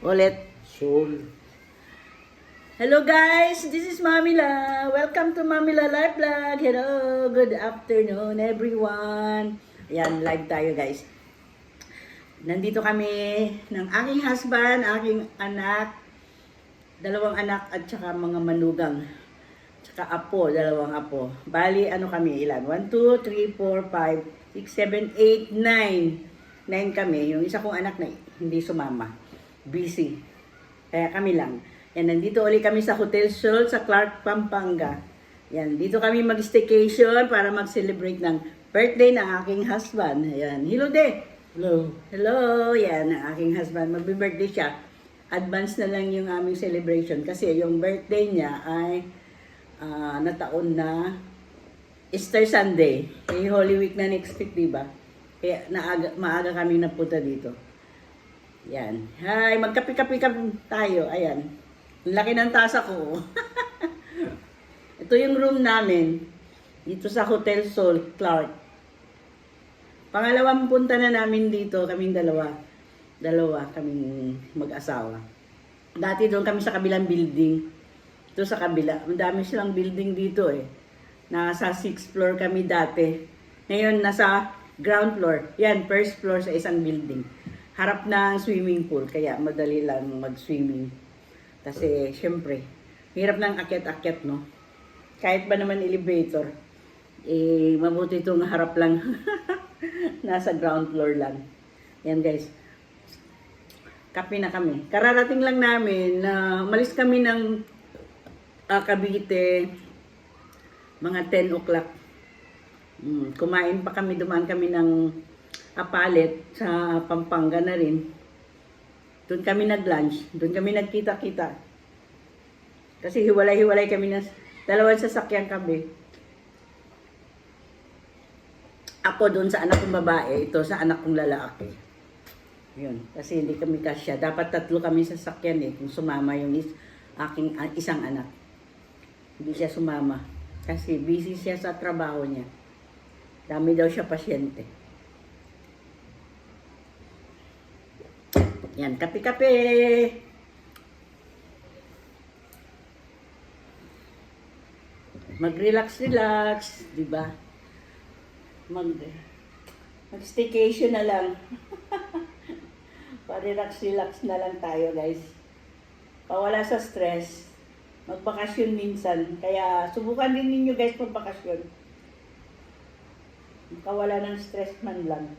Ulit. Soul. Hello guys, this is Mamila. Welcome to Mamila Live Vlog. Hello, good afternoon everyone. Ayan, live tayo guys. Nandito kami ng aking husband, aking anak, dalawang anak at saka mga manugang. Tsaka apo, dalawang apo. Bali, ano kami, ilan? 1, 2, 3, 4, 5, 6, 7, 8, 9. 9 kami. Yung isa kong anak na hindi sumama. Busy. Kaya kami lang. Yan, nandito ulit kami sa Hotel Sol sa Clark, Pampanga. Yan, dito kami mag-staycation para mag-celebrate ng birthday ng aking husband. Yan, hello de. Hello. Hello, yan, ang aking husband. Magbe-birthday siya. Advance na lang yung aming celebration kasi yung birthday niya ay nataon na Easter Sunday. Eh, Holy Week na next week, diba? Kaya maaga kami napunta dito. Yan. Hi, magkapi-kapi tayo. Ayan. Ang laki ng tasa ko. Ito yung room namin. Dito sa Hotel Sol, Clark. Pangalawang punta na namin dito, kaming dalawa. Dalawa kaming mag-asawa. Dati doon kami sa kabilang building. Ito sa kabila. Ang dami silang building dito eh. Nasa 6th floor kami dati. Ngayon, nasa ground floor. Yan, first floor sa isang building. Harap ng swimming pool. Kaya madali lang mag-swimming. Kasi, syempre, hirap ng akyat-akyat, no? Kahit ba naman elevator, eh, mabuti itong harap lang. Nasa ground floor lang. Yan, guys. Kape na kami. Kararating lang namin na umalis kami ng Cavite mga 10 o'clock. Kumain pa kami, dumaan kami ng Apalit sa Pampanga na rin. Doon kami nag-lunch. Doon kami nagkita-kita. Kasi hiwalay-hiwalay kami na dalawang sasakyan kami. Ako doon sa anak kong babae, ito sa anak kong lalaki. Yun. Kasi hindi kami kasya. Dapat 3 kami sasakyan eh. Kung sumama yung aking isang anak. Hindi siya sumama. Kasi busy siya sa trabaho niya. Dami daw siya pasyente. Yan, kape-kape! Mag-relax-relax, di ba? Mag-staycation na lang. Pa-relax-relax na lang tayo, guys. Pawala sa stress. Magbakasyon minsan. Kaya subukan din ninyo guys magbakasyon. Makawala ng stress man lang.